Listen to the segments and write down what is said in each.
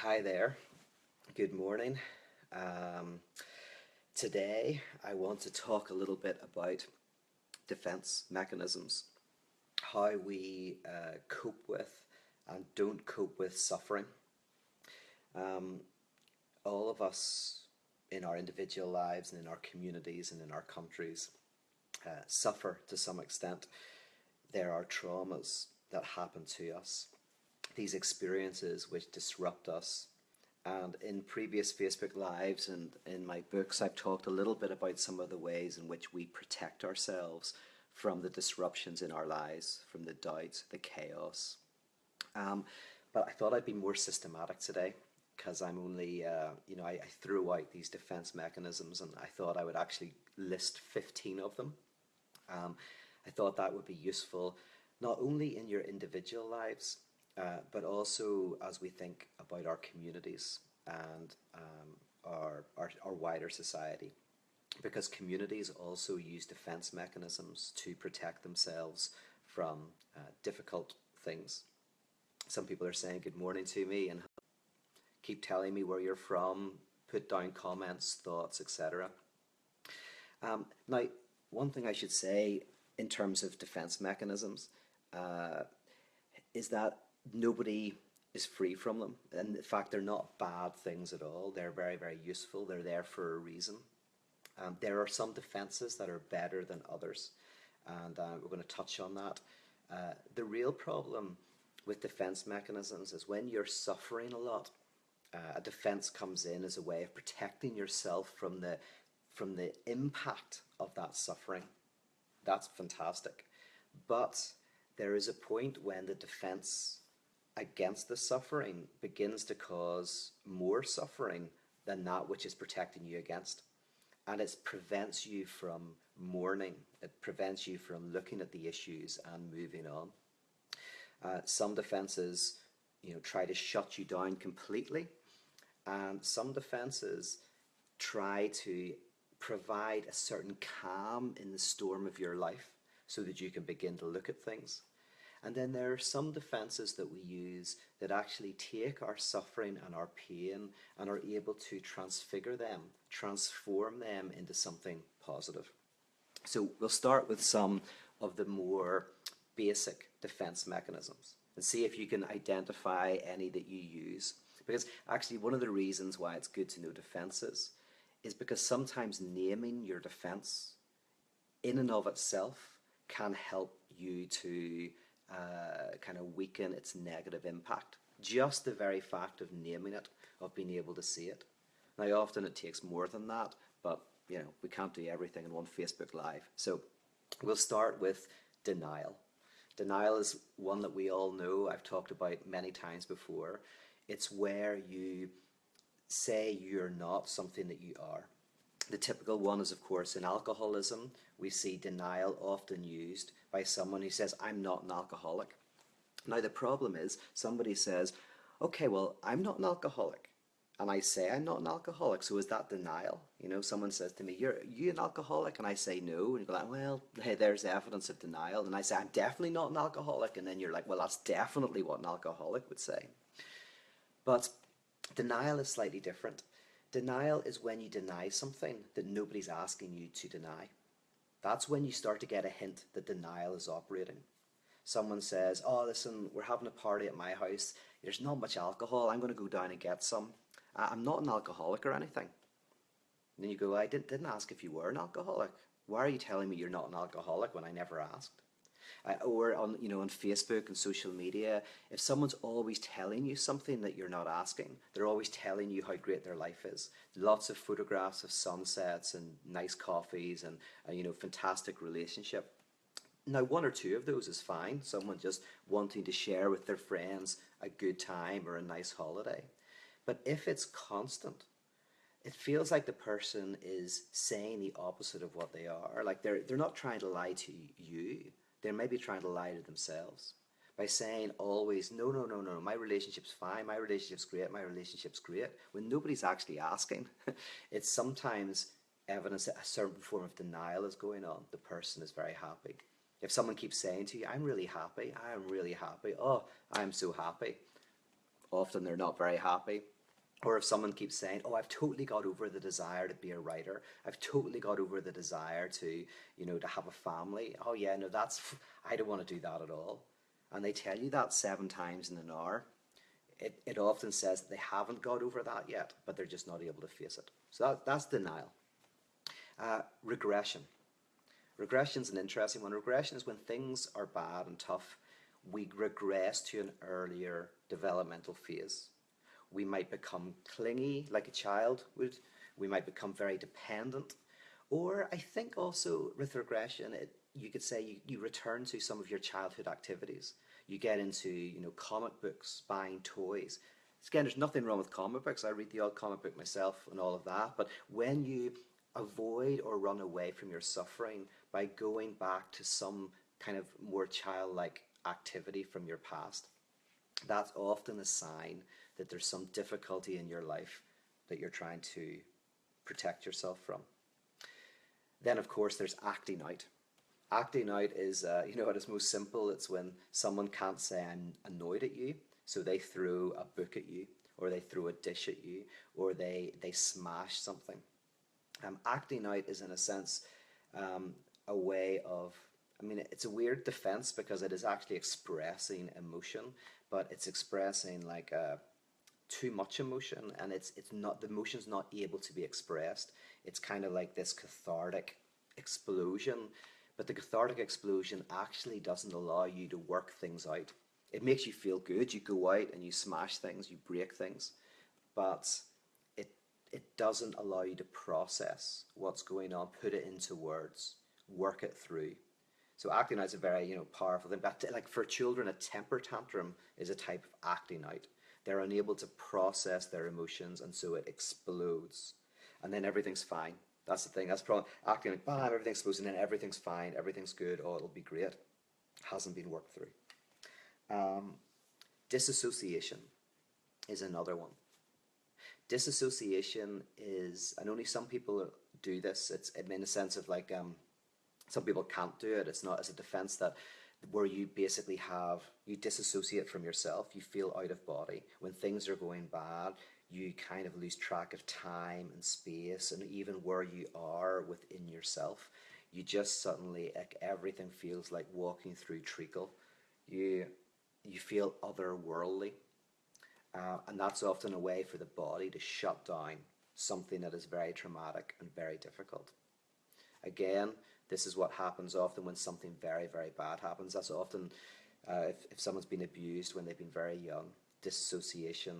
Hi there, good morning. Um, Today I want to talk a little bit about defense mechanisms, how we cope with and don't cope with suffering. Um, all of us in our individual lives and in our communities and in our countries suffer to some extent. There are traumas that happen to us, these experiences which disrupt us. And in previous Facebook Lives and in my books, I've talked a little bit about some of the ways in which we protect ourselves from the disruptions in our lives, from the doubt, the chaos. Um, but I thought I'd be more systematic today because I'm only, I threw out these defense mechanisms and I thought I would actually list 15 of them. Um, I thought that would be useful not only in your individual lives, but also as we think about our communities and our wider society. Because communities also use defense mechanisms to protect themselves from difficult things. Some people are saying good morning to me and keep telling me where you're from, put down comments, thoughts, etc. Now, one thing I should say in terms of defense mechanisms uh, is that nobody is free from them. And in fact, they're not bad things at all. They're very, very useful. They're there for a reason. There are some defenses that are better than others, and we're going to touch on that. The real problem with defense mechanisms is when you're suffering a lot, a defense comes in as a way of protecting yourself from the impact of that suffering. That's fantastic. But there is a point when the defense against the suffering begins to cause more suffering than that which is protecting you against. And it prevents you from mourning, it prevents you from looking at the issues and moving on. Some defenses, try to shut you down completely, and some defenses try to provide a certain calm in the storm of your life so that you can begin to look at things. And then there are some defenses that we use that actually take our suffering and our pain and are able to transfigure them, transform them into something positive. So we'll start with some of the more basic defense mechanisms and see if you can identify any that you use. Because actually, one of the reasons why it's good to know defenses is because sometimes naming your defense in and of itself can help you to kind of weaken its negative impact. Just the very fact of naming it, of being able to see it. Now, often it takes more than that, but we can't do everything in one Facebook Live. So we'll start with denial. Denial is one that we all know, I've talked about many times before. It's where you say you're not something that you are. The typical one is, of course, in alcoholism. We see denial often used by someone who says, I'm not an alcoholic. Now, the problem is somebody says, okay, well, I'm not an alcoholic. And I say I'm not an alcoholic, so is that denial? Someone says to me, you an alcoholic? And I say no. And you go like, well, hey, there's evidence of denial. And I say, I'm definitely not an alcoholic. And then you're like, well, that's definitely what an alcoholic would say. But denial is slightly different. Denial is when you deny something that nobody's asking you to deny. That's when you start to get a hint that denial is operating. Someone says, oh, listen, we're having a party at my house. There's not much alcohol. I'm going to go down and get some. I'm not an alcoholic or anything. And then you go, I didn't ask if you were an alcoholic. Why are you telling me you're not an alcoholic when I never asked? Or on Facebook and social media, if someone's always telling you something that you're not asking, they're always telling you how great their life is. Lots of photographs of sunsets and nice coffees and fantastic relationship. Now, one or two of those is fine. Someone just wanting to share with their friends a good time or a nice holiday. But if it's constant, it feels like the person is saying the opposite of what they are. Like they're not trying to lie to you. They're maybe trying to lie to themselves by saying always, no, no, no, no, my relationship's fine, my relationship's great, when nobody's actually asking. It's sometimes evidence that a certain form of denial is going on. The person is very happy. If someone keeps saying to you, I'm really happy, oh, I'm so happy, often they're not very happy. Or if someone keeps saying, "Oh, I've totally got over the desire to be a writer. I've totally got over the desire to, to have a family. Oh yeah, no, I don't want to do that at all." And they tell you that 7 times in an hour. It often says that they haven't got over that yet, but they're just not able to face it. So that's denial. Regression. Regression is an interesting one. Regression is when things are bad and tough, we regress to an earlier developmental phase. We might become clingy like a child would. We might become very dependent. Or I think also with regression, you could say you return to some of your childhood activities. You get into, comic books, buying toys. Again, there's nothing wrong with comic books. I read the odd comic book myself and all of that. But when you avoid or run away from your suffering by going back to some kind of more childlike activity from your past, that's often a sign that there's some difficulty in your life that you're trying to protect yourself from. Then, of course, there's acting out. Acting out is, at its most simple, it's when someone can't say I'm annoyed at you, so they throw a book at you, or they throw a dish at you, or they smash something. Acting out is, in a sense, a way of, it's a weird defense because it is actually expressing emotion, but it's expressing like too much emotion, and it's not, the emotion's not able to be expressed. It's kind of like this cathartic explosion, but the cathartic explosion actually doesn't allow you to work things out. It makes you feel good. You go out and you smash things, you break things, but it doesn't allow you to process what's going on, put it into words, work it through. So acting out is a very, powerful thing. But like for children, a temper tantrum is a type of acting out. They're unable to process their emotions, and so it explodes. And then everything's fine. That's the thing. That's the problem. Acting like, bam, everything explodes, and then everything's fine, everything's good, oh, it'll be great. Hasn't been worked through. Disassociation is another one. Disassociation is, and only some people do this, it's in a sense of like, some people can't do it. It's not as a defense that where you basically you disassociate from yourself, you feel out of body. When things are going bad, you kind of lose track of time and space and even where you are within yourself. You just suddenly, like, everything feels like walking through treacle. You feel otherworldly. And that's often a way for the body to shut down something that is very traumatic and very difficult. Again, this is what happens often when something very, very bad happens. That's often if someone's been abused when they've been very young. Disassociation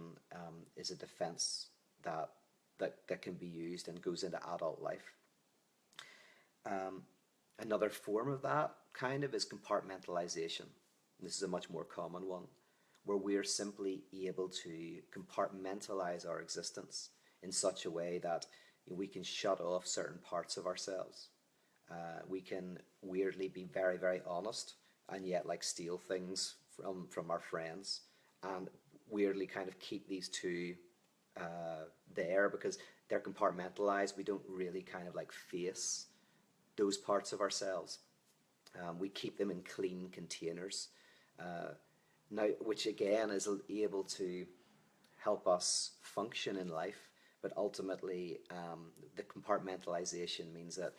is a defense that can be used and goes into adult life. Another form of that kind of is compartmentalization. This is a much more common one, where we're simply able to compartmentalize our existence in such a way that we can shut off certain parts of ourselves. We can weirdly be very, very honest and yet like steal things from our friends, and weirdly kind of keep these two there because they're compartmentalized. We don't really kind of like face those parts of ourselves. We keep them in clean containers. Now, which again is able to help us function in life, but ultimately the compartmentalization means that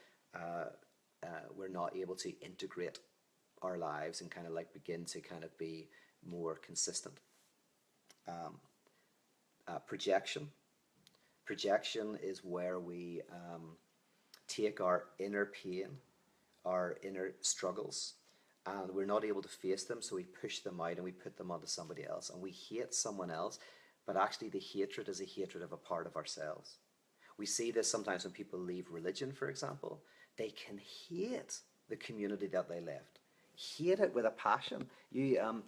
we're not able to integrate our lives and kind of like begin to kind of be more consistent. Projection. Projection is where we take our inner pain, our inner struggles, and we're not able to face them, so we push them out and we put them onto somebody else, and we hate someone else, but actually the hatred is a hatred of a part of ourselves. We see this sometimes when people leave religion, for example. They can hate the community that they left, hate it with a passion. You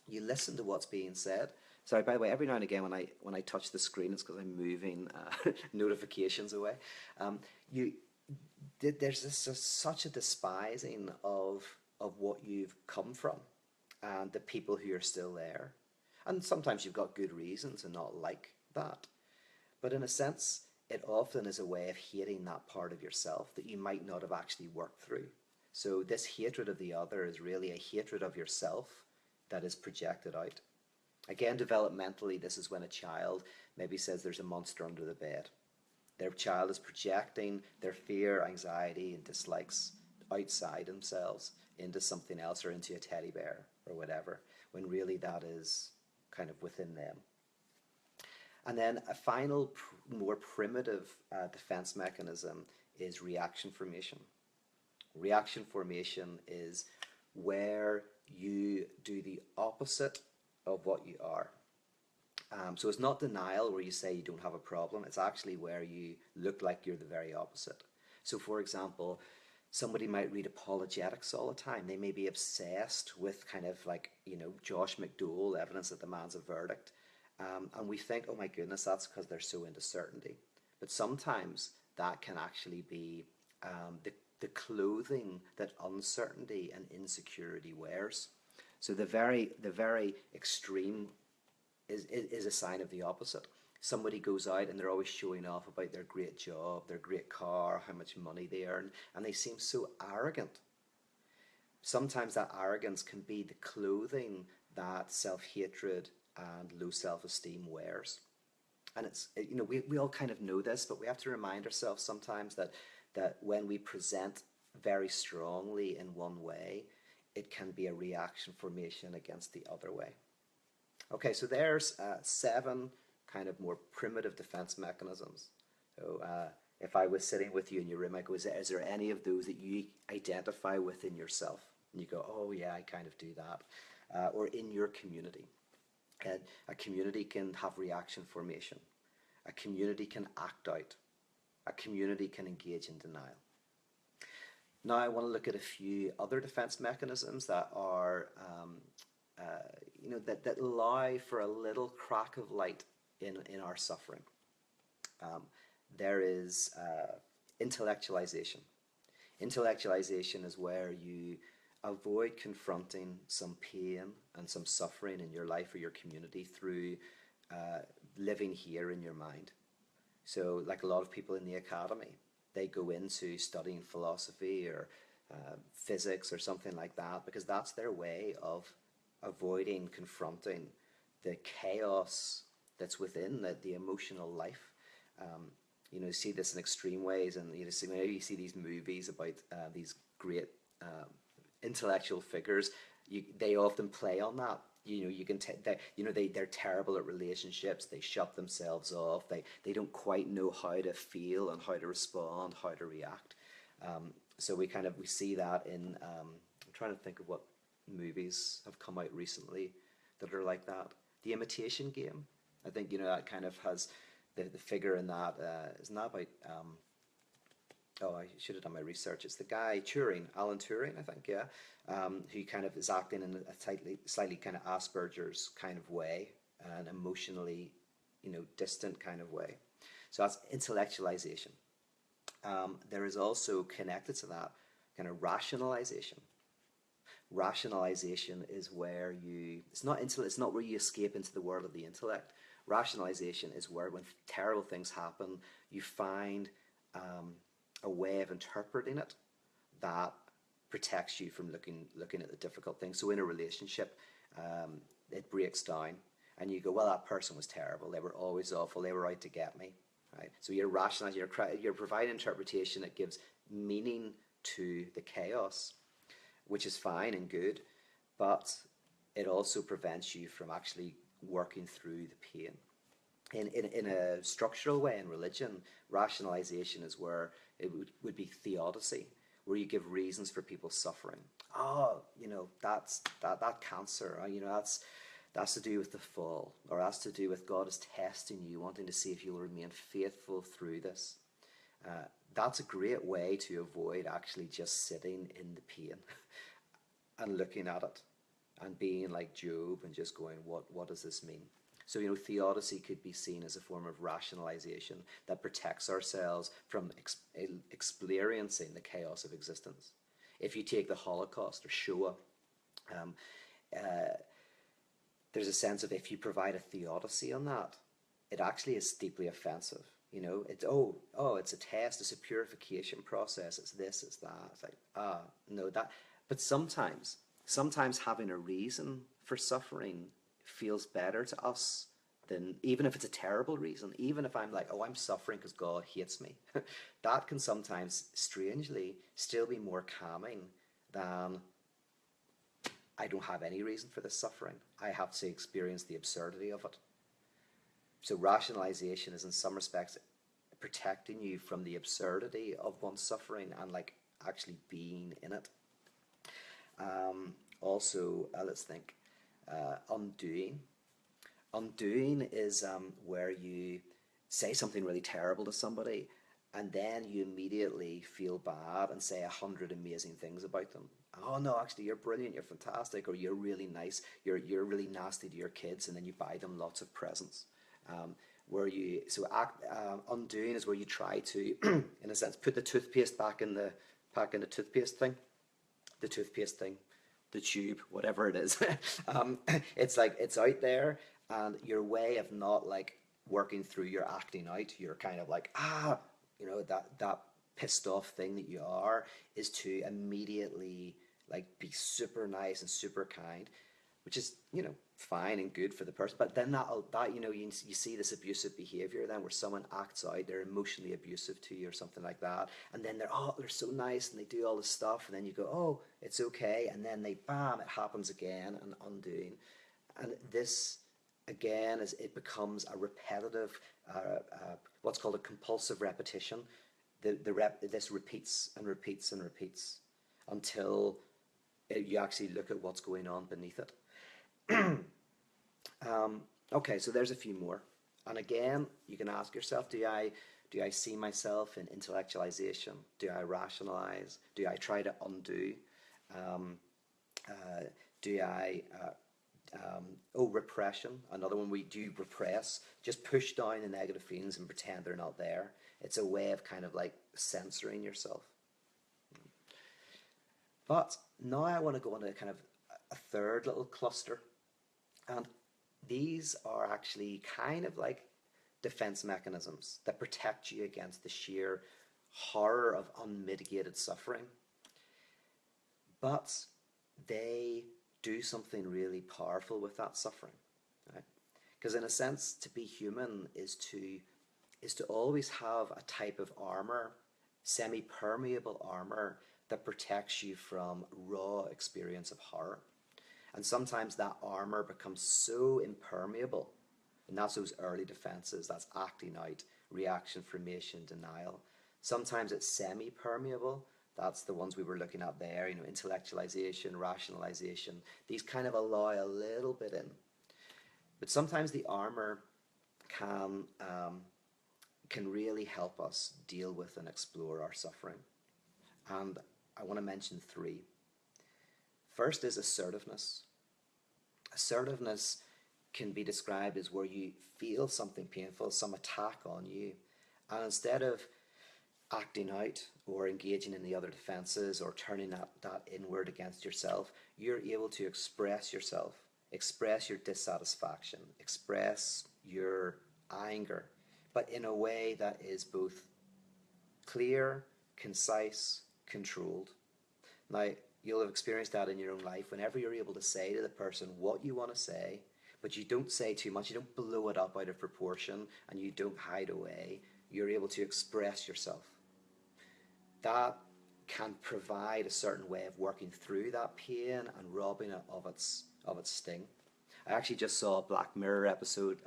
listen to what's being said. Sorry, by the way, every now and again when I touch the screen, it's because I'm moving notifications away. There's such a despising of what you've come from and the people who are still there. And sometimes you've got good reason to not like that. But in a sense, it often is a way of hating that part of yourself that you might not have actually worked through. So this hatred of the other is really a hatred of yourself that is projected out. Again, developmentally, this is when a child maybe says there's a monster under the bed. Their child is projecting their fear, anxiety, and dislikes outside themselves into something else or into a teddy bear or whatever, when really that is kind of within them. And then a final, more primitive defense mechanism is reaction formation. Reaction formation is where you do the opposite of what you are. So it's not denial where you say you don't have a problem. It's actually where you look like you're the very opposite. So for example, somebody might read apologetics all the time. They may be obsessed with kind of like, Josh McDowell, evidence that demands a verdict. And we think, oh my goodness, that's because they're so into certainty. But sometimes that can actually be the clothing that uncertainty and insecurity wears. So the very extreme is a sign of the opposite. Somebody goes out and they're always showing off about their great job, their great car, how much money they earn, and they seem so arrogant. Sometimes that arrogance can be the clothing that self-hatred and low self-esteem wears. And we all kind of know this, but we have to remind ourselves sometimes that when we present very strongly in one way, it can be a reaction formation against the other way. Okay, so there's 7 kind of more primitive defense mechanisms. So if I was sitting with you in your room, I go, is there any of those that you identify with in yourself? And you go, oh yeah, I kind of do that. Or in your community. A community can have reaction formation. A community can act out. A community can engage in denial. Now I want to look at a few other defense mechanisms that are, that allow for a little crack of light in our suffering. There is intellectualization. Intellectualization is where you avoid confronting some pain and some suffering in your life or your community through living here in your mind. So like a lot of people in the academy, they go into studying philosophy or physics or something like that because that's their way of avoiding confronting the chaos that's within the emotional life. You see this in extreme ways, and you see these movies about these great intellectual figures. They often play on that. You can they're terrible at relationships. They shut themselves off. They don't quite know how to feel and how to respond, how to react. So we see that in. I'm trying to think of what movies have come out recently that are like that. The Imitation Game. I think that kind of has the figure in that. Isn't that about? Oh, I should have done my research. It's the guy Turing, Alan Turing, I think, yeah, who kind of is acting in a slightly kind of Asperger's kind of way, an emotionally, distant kind of way. So that's intellectualization. There is also connected to that kind of rationalization. Rationalization is where it's not where you escape into the world of the intellect. Rationalization is where when terrible things happen, you find a way of interpreting it that protects you from looking at the difficult things. So in a relationship, it breaks down and you go, well, that person was terrible. They were always awful. They were out to get me. Right? So you're rationalizing, you're providing interpretation that gives meaning to the chaos, which is fine and good, but it also prevents you from actually working through the pain. In a structural way in religion, rationalization is where it would be theodicy, where you give reasons for people's suffering. Oh, that's that cancer. That's to do with the fall, or that's to do with God is testing you, wanting to see if you'll remain faithful through this. That's a great way to avoid actually just sitting in the pain and looking at it and being like Job and just going, what does this mean? So, theodicy could be seen as a form of rationalization that protects ourselves from experiencing the chaos of existence. If you take the Holocaust or Shoah, there's a sense of if you provide a theodicy on that, it actually is deeply offensive. It's it's a test, it's a purification process, it's this, it's that. It's like, no, that. But sometimes having a reason for suffering feels better to us than, even if it's a terrible reason, even if I'm like, oh, I'm suffering because God hates me, that can sometimes, strangely, still be more calming than I don't have any reason for this suffering. I have to experience the absurdity of it. So rationalization is in some respects protecting you from the absurdity of one's suffering and like actually being in it. Also, let's think, undoing. Undoing is where you say something really terrible to somebody and then you immediately feel bad and say 100 amazing things about them. Oh no, actually you're brilliant, you're fantastic, or you're really nice, you're really nasty to your kids, and then you buy them lots of presents. Undoing is where you try to, in a sense, put the toothpaste back in the toothpaste thing, the toothpaste thing, the tube, whatever it is. It's like it's out there, and your way of not like working through your acting out, you're kind of like that pissed off thing that you are, is to immediately like be super nice and super kind, which is fine and good for the person. But then you see this abusive behavior then where someone acts out, they're emotionally abusive to you or something like that, and then they're so nice and they do all this stuff, and then you go, oh, it's okay, and then it happens again, and undoing. And this again it becomes a repetitive, what's called a compulsive repetition. This repeats and repeats and repeats until you actually look at what's going on beneath it. Okay, so there's a few more. And again, you can ask yourself, do I see myself in intellectualization? Do I rationalize? Do I try to undo? Repression, another one. We do repress, just push down the negative feelings and pretend they're not there. It's a way of kind of like censoring yourself. But now I want to go into kind of a third little cluster. And these are actually kind of like defense mechanisms that protect you against the sheer horror of unmitigated suffering. But they do something really powerful with that suffering. Right? Because in a sense, to be human is to always have a type of armor, semi-permeable armor, that protects you from raw experience of horror. And sometimes that armor becomes so impermeable, and that's those early defenses, that's acting out, reaction, formation, denial. Sometimes it's semi-permeable, that's the ones we were looking at there, intellectualization, rationalization. These kind of allow a little bit in. But sometimes the armor can really help us deal with and explore our suffering. And I want to mention three. First is assertiveness. Assertiveness can be described as where you feel something painful, some attack on you, and instead of acting out or engaging in the other defenses or turning that inward against yourself, you're able to express yourself, express your dissatisfaction, express your anger, but in a way that is both clear, concise, controlled. Now, you'll have experienced that in your own life. Whenever you're able to say to the person what you want to say, but you don't say too much, you don't blow it up out of proportion, and you don't hide away, you're able to express yourself. That can provide a certain way of working through that pain and robbing it of its sting. I actually just saw a Black Mirror episode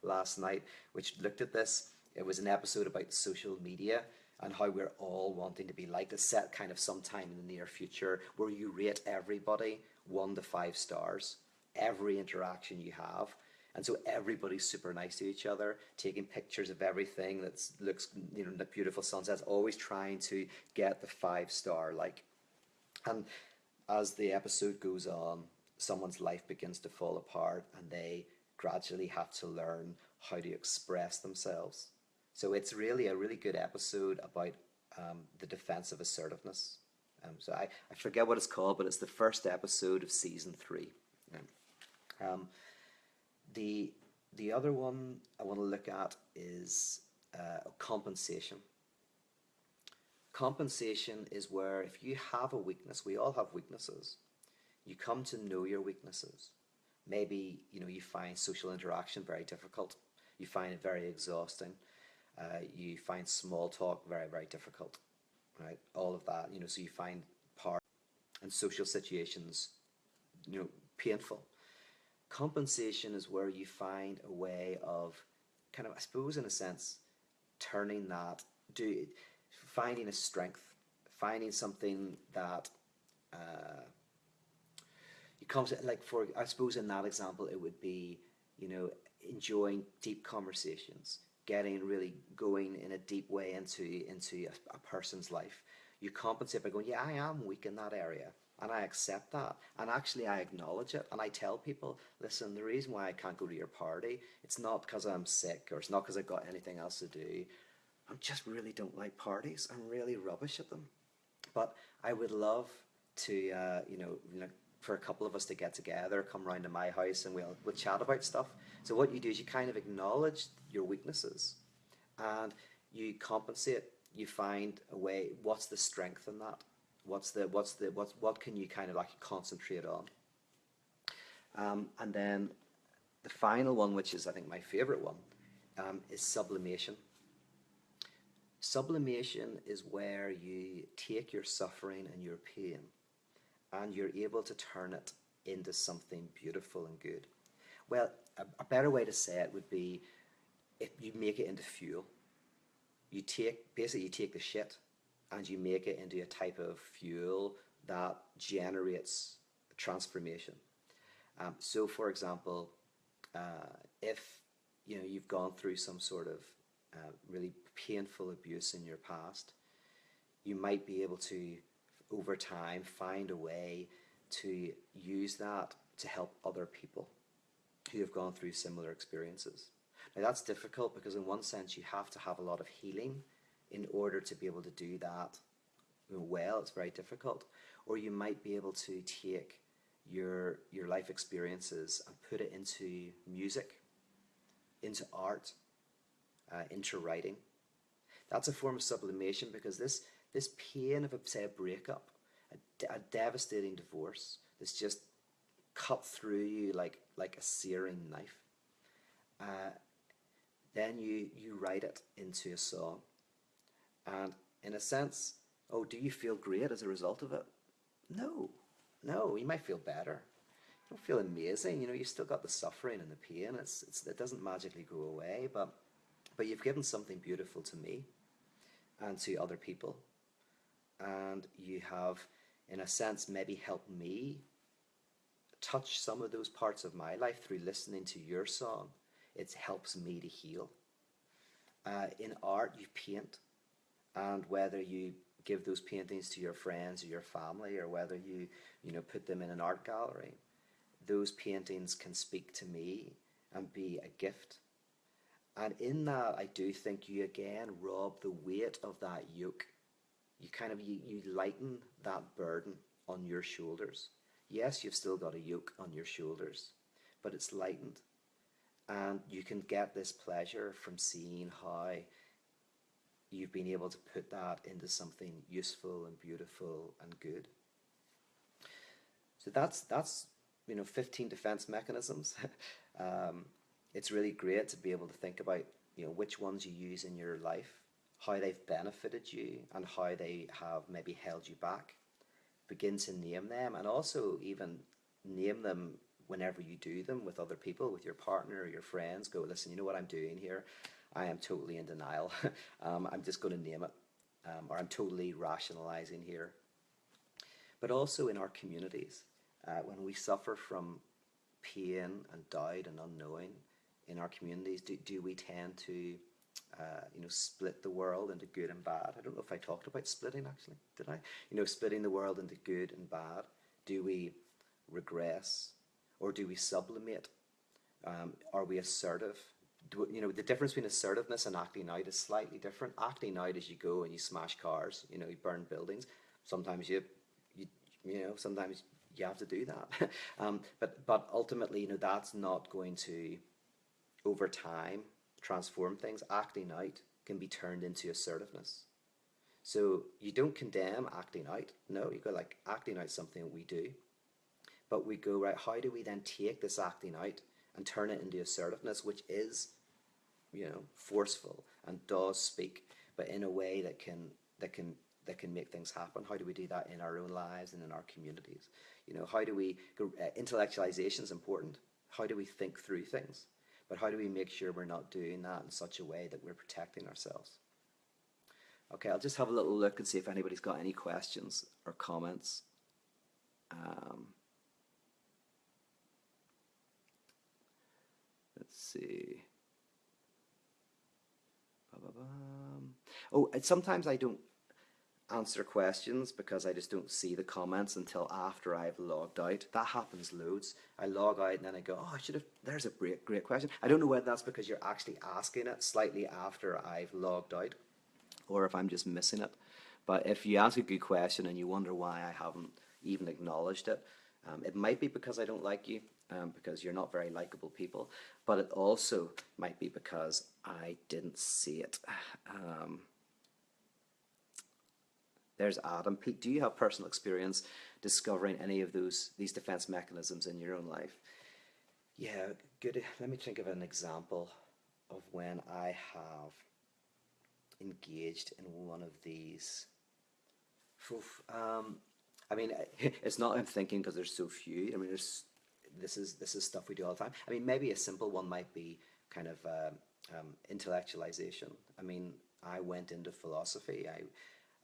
last night which looked at this. It was an episode about social media and how we're all wanting to be liked. It's set kind of sometime in the near future where you rate everybody 1 to 5 stars, every interaction you have. And so everybody's super nice to each other, taking pictures of everything that looks, the beautiful sunsets, always trying to get the 5-star like. And as the episode goes on, someone's life begins to fall apart and they gradually have to learn how to express themselves. So it's really a really good episode about the defense of assertiveness. So I forget what it's called, but it's the first episode of season 3. The other one I want to look at is compensation. Compensation is where if you have a weakness, we all have weaknesses, you come to know your weaknesses. Maybe, you find social interaction very difficult. You find it very exhausting. You find small talk very, very difficult, right? All of that, so you find part and social situations, painful. Compensation is where you find a way of kind of, I suppose, in a sense, turning that, finding a strength, finding something that you come to, like, for, I suppose in that example, it would be, enjoying deep conversations, getting really going in a deep way into a person's life. You compensate by going, yeah, I am weak in that area. And I accept that. And actually, I acknowledge it. And I tell people, listen, the reason why I can't go to your party, it's not because I'm sick, or it's not because I've got anything else to do. I just really don't like parties. I'm really rubbish at them. But I would love to, for a couple of us to get together, come round to my house, and we'll chat about stuff. So what you do is you kind of acknowledge your weaknesses, and you compensate. You find a way. What's the strength in that? What can you kind of like concentrate on? And then the final one, which is I think my favorite one, is sublimation. Sublimation is where you take your suffering and your pain and you're able to turn it into something beautiful and good. Well, a better way to say it would be if you make it into fuel. You take the shit and you make it into a type of fuel that generates transformation. So, for example, if you've gone through some sort of really painful abuse in your past, you might be able to, over time, find a way to use that to help other people who have gone through similar experiences. Now that's difficult because in one sense you have to have a lot of healing in order to be able to do that well. It's very difficult. Or you might be able to take your life experiences and put it into music, into art, into writing. That's a form of sublimation because this pain of, say, a breakup, a devastating divorce that's just cut through you like a searing knife. Then you write it into a song. And in a sense, oh, do you feel great as a result of it? No. No, you might feel better. You don't feel amazing. You still got the suffering and the pain. It doesn't magically go away, but you've given something beautiful to me and to other people. And you have, in a sense, maybe helped me touch some of those parts of my life through listening to your song. It helps me to heal. In art, you paint, and whether you give those paintings to your friends or your family, or whether you put them in an art gallery, those paintings can speak to me and be a gift. And in that, I do think you again rob the weight of that yoke. You lighten that burden on your shoulders. Yes, you've still got a yoke on your shoulders, but it's lightened. And you can get this pleasure from seeing how you've been able to put that into something useful and beautiful and good. So that's 15 defense mechanisms. It's really great to be able to think about which ones you use in your life, how they've benefited you, and how they have maybe held you back. Begin to name them, and also even name them whenever you do them with other people, with your partner or your friends. Go, listen, you know what I'm doing here? I am totally in denial. I'm just going to name it. Or I'm totally rationalizing here. But also in our communities, when we suffer from pain and doubt and unknowing in our communities, do we tend to split the world into good and bad? I don't know if I talked about splitting actually, did I? Splitting the world into good and bad. Do we regress or do we sublimate? Are we assertive? The difference between assertiveness and acting out is slightly different. Acting out is you go and you smash cars, you burn buildings. Sometimes sometimes you have to do that. But ultimately, that's not going to, over time, transform things. Acting out can be turned into assertiveness. So you don't condemn acting out. No, you go like acting out something we do. but we go, right, how do we then take this acting out and turn it into assertiveness, which is, forceful and does speak, but in a way that can that can make things happen? How do we do that in our own lives and in our communities? How do we go? Intellectualization is important. How do we think through things? But how do we make sure we're not doing that in such a way that we're protecting ourselves? Okay, I'll just have a little look and see if anybody's got any questions or comments. Let's see. Oh, sometimes I don't answer questions because I just don't see the comments until after I've logged out. That happens loads. I log out and then I go, oh, there's a great question. I don't know whether that's because you're actually asking it slightly after I've logged out or if I'm just missing it. But if you ask a good question and you wonder why I haven't even acknowledged it, it might be because I don't like you, because you're not very likable people, but it also might be because I didn't see it. There's Adam. Pete, do you have personal experience discovering any of these defense mechanisms in your own life? Yeah, good. Let me think of an example of when I have engaged in one of these. I mean, it's not I'm thinking because there's so few. I mean, this is stuff we do all the time. I mean, maybe a simple one might be kind of intellectualization. I mean, I went into philosophy.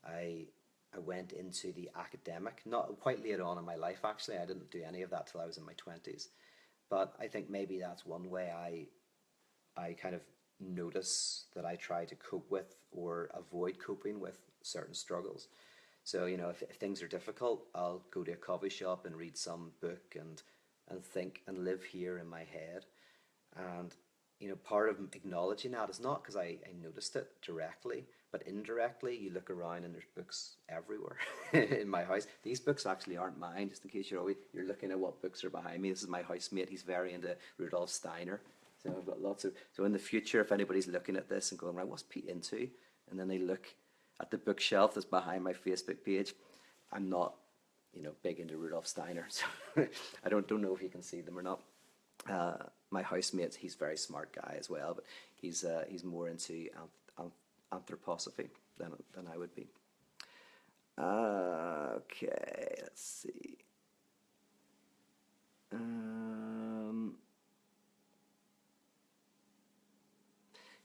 I went into the academic, not quite late on in my life, actually. I didn't do any of that till I was in my 20s. But I think maybe that's one way I kind of notice that I try to cope with or avoid coping with certain struggles. So, if things are difficult, I'll go to a coffee shop and read some book and think and live here in my head. And part of acknowledging that is not because I noticed it directly, but indirectly. You look around and there's books everywhere in my house. These books actually aren't mine, just in case you're looking at what books are behind me. This is my housemate. He's very into Rudolf Steiner. So I've got lots of. So in the future, if anybody's looking at this and going, right, what's Pete into? And then they look at the bookshelf that's behind my Facebook page, I'm not, big into Rudolf Steiner. So I don't know if you can see them or not. My housemate, he's a very smart guy as well, but he's more into anthroposophy than I would be. Okay, let's see.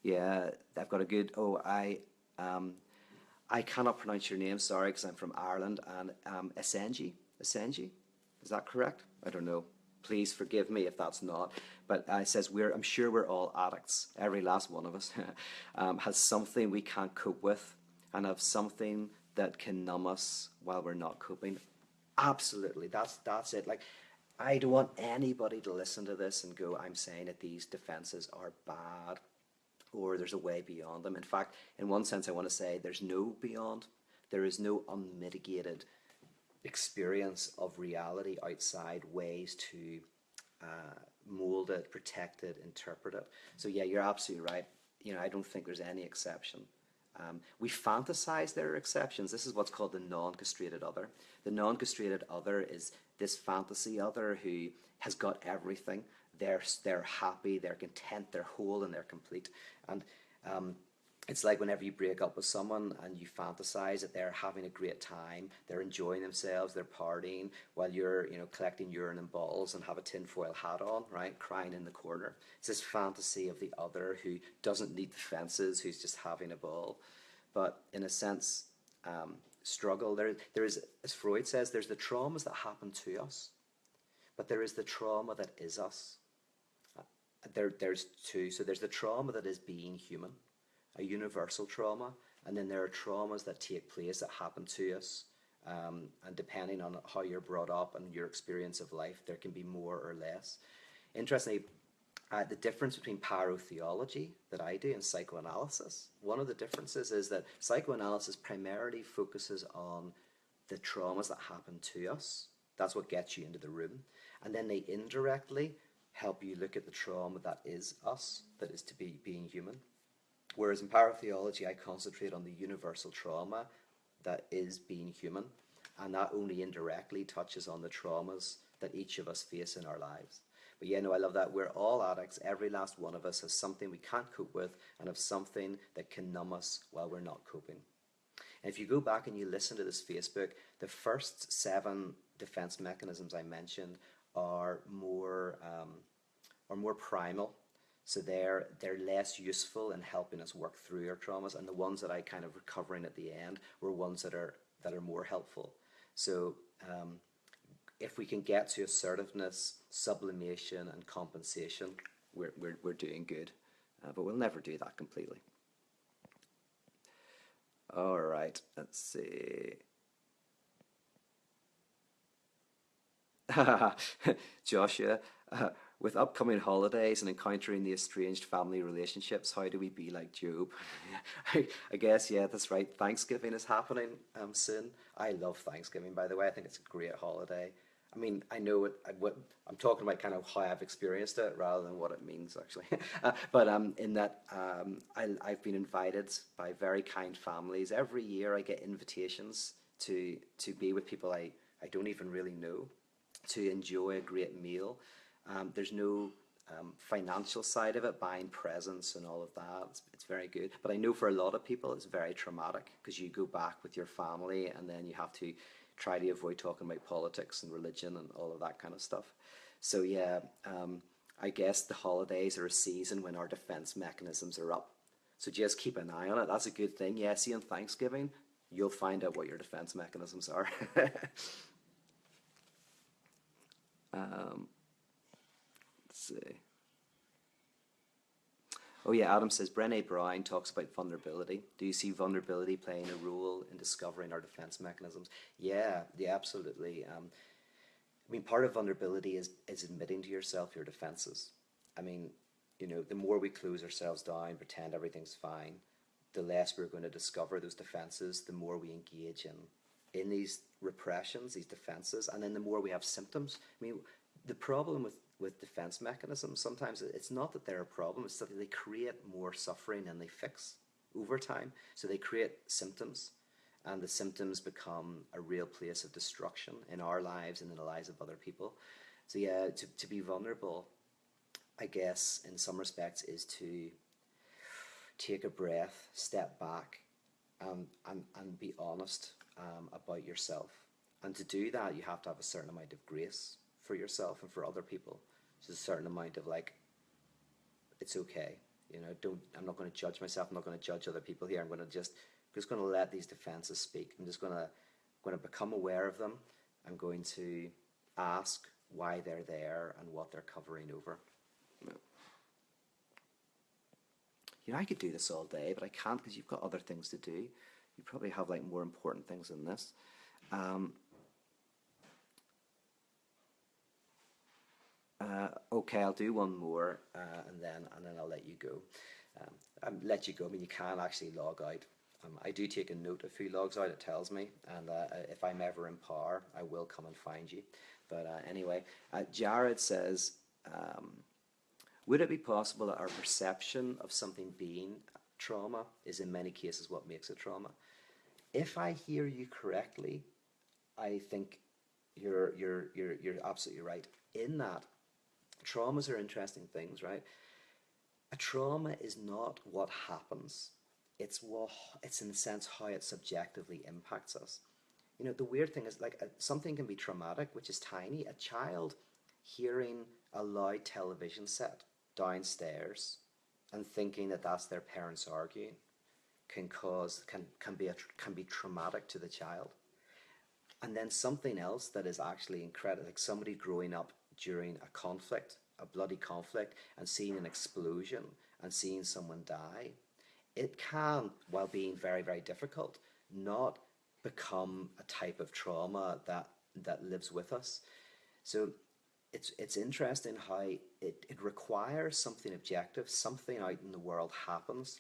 Yeah, I've got a good. I cannot pronounce your name. Sorry, because I'm from Ireland. And Essenji, is that correct? I don't know. Please forgive me if that's not. But it says I'm sure we're all addicts. Every last one of us has something we can't cope with, and have something that can numb us while we're not coping. Absolutely, that's it. Like, I don't want anybody to listen to this and go, I'm saying that these defenses are bad, or there's a way beyond them. In fact, in one sense, I want to say there's no beyond. There is no unmitigated experience of reality outside ways to mold it, protect it, interpret it. So yeah, you're absolutely right. I don't think there's any exception. We fantasize there are exceptions. This is what's called the non-castrated other. The non-castrated other is this fantasy other who has got everything. They're happy, they're content, they're whole, and they're complete. And it's like whenever you break up with someone and you fantasize that they're having a great time, they're enjoying themselves, they're partying, while you're, collecting urine and balls and have a tinfoil hat on, right, crying in the corner. It's this fantasy of the other who doesn't need defenses, who's just having a ball. But in a sense, struggle, there is, as Freud says, there's the traumas that happen to us, but there is the trauma that is us. There's two. So there's the trauma that is being human, a universal trauma, and then there are traumas that take place that happen to us, and depending on how you're brought up and your experience of life, there can be more or less. Interestingly, the difference between parotheology that I do and psychoanalysis, one of the differences is that psychoanalysis primarily focuses on the traumas that happen to us. That's what gets you into the room. And then they indirectly help you look at the trauma that is us, that is to be being human. Whereas in paratheology, I concentrate on the universal trauma that is being human, and that only indirectly touches on the traumas that each of us face in our lives. But yeah, no, I love that. We're all addicts. Every last one of us has something we can't cope with and have something that can numb us while we're not coping. And if you go back and you listen to this Facebook, the first 7 defense mechanisms I mentioned are more primal. So they're less useful in helping us work through our traumas, and the ones that I kind of were covering at the end were ones that are more helpful. So if we can get to assertiveness, sublimation, and compensation, we're doing good. But we'll never do that completely. All right, let's see. Joshua, with upcoming holidays and encountering the estranged family relationships, how do we be like Job? I guess, yeah, that's right. Thanksgiving is happening soon. I love Thanksgiving, by the way. I think it's a great holiday. I mean, I know I'm talking about kind of how I've experienced it rather than what it means, actually. But in that, I've been invited by very kind families. Every year I get invitations to be with people I don't even really know, to enjoy a great meal. There's no financial side of it, buying presents and all of that. It's very good. But I know for a lot of people it's very traumatic because you go back with your family and then you have to try to avoid talking about politics and religion and all of that kind of stuff. So yeah, I guess the holidays are a season when our defense mechanisms are up. So just keep an eye on it. That's a good thing. Yeah, see, on Thanksgiving, you'll find out what your defense mechanisms are. Let's see. Oh yeah, Adam says Brené Brown talks about vulnerability. Do you see vulnerability playing a role in discovering our defense mechanisms? Yeah, absolutely. I mean, part of vulnerability is admitting to yourself your defenses. I mean, the more we close ourselves down, pretend everything's fine, the less we're going to discover those defenses, the more we engage in these repressions, these defenses, and then the more we have symptoms. I mean, the problem with defense mechanisms, sometimes it's not that they're a problem, it's that they create more suffering than they fix over time. So they create symptoms, and the symptoms become a real place of destruction in our lives and in the lives of other people. So yeah, to be vulnerable, I guess, in some respects, is to take a breath, step back, and be honest about yourself. And to do that, you have to have a certain amount of grace for yourself and for other people. So a certain amount of it's okay. I'm not going to judge myself. I'm not going to judge other people here. I'm just going to let these defenses speak. I'm just going to become aware of them. I'm going to ask why they're there and what they're covering over. I could do this all day, but I can't because you've got other things to do. You probably have more important things than this. Okay, I'll do one more, and then I'll let you go. Let you go. I mean, you can actually log out. I do take a note of who logs out. It tells me, and if I'm ever in power, I will come and find you. But anyway, Jared says, would it be possible that our perception of something being trauma is in many cases what makes it trauma? If I hear you correctly, I think you're absolutely right in that. Traumas are interesting things, right? A trauma is not what happens. It's in a sense how it subjectively impacts us. The weird thing is something can be traumatic, which is tiny. A child hearing a loud television set downstairs and thinking that that's their parents arguing can be traumatic to the child. And then something else that is actually incredible, like somebody growing up during a conflict, a bloody conflict, and seeing an explosion and seeing someone die, it can, while being very, very difficult, not become a type of trauma that lives with us. So it's interesting how it requires something objective, something out in the world happens,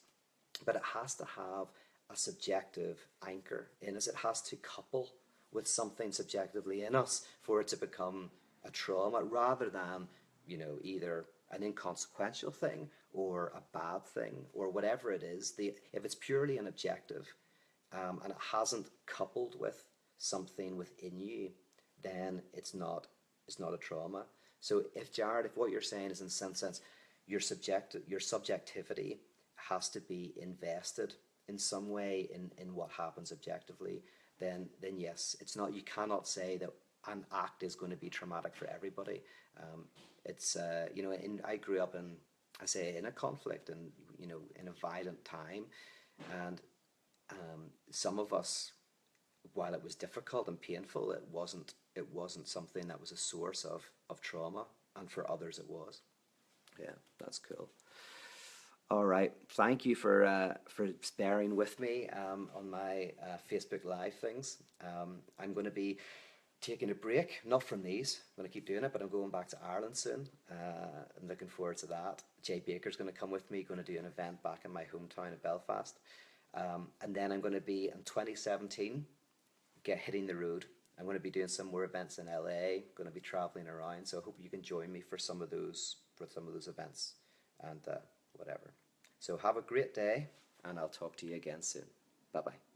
but it has to have a subjective anchor in us. It has to couple with something subjectively in us for it to become a trauma, rather than either an inconsequential thing or a bad thing or whatever it is. If it's purely an objective and it hasn't coupled with something within you, then it's not is not a trauma. So if Jared, if what you're saying is in some sense, your subjectivity has to be invested in some way in what happens objectively, then yes, it's not. You cannot say that an act is going to be traumatic for everybody. It's you know, I grew up in, I say, in a conflict and, you know, in a violent time, and some of us, while it was difficult and painful, it wasn't something that was a source of trauma, and for others it was. Yeah, that's cool. All right, thank you for bearing with me on my Facebook Live things. I'm going to be taking a break, not from these. I'm going to keep doing it, but I'm going back to Ireland soon. I'm looking forward to that. Jay Baker's going to come with me, going to do an event back in my hometown of Belfast. And then I'm going to be in 2017, hitting the road. I'm going to be doing some more events in LA, going to be traveling around. So I hope you can join me for some of those events and whatever. So have a great day, and I'll talk to you again soon. Bye bye.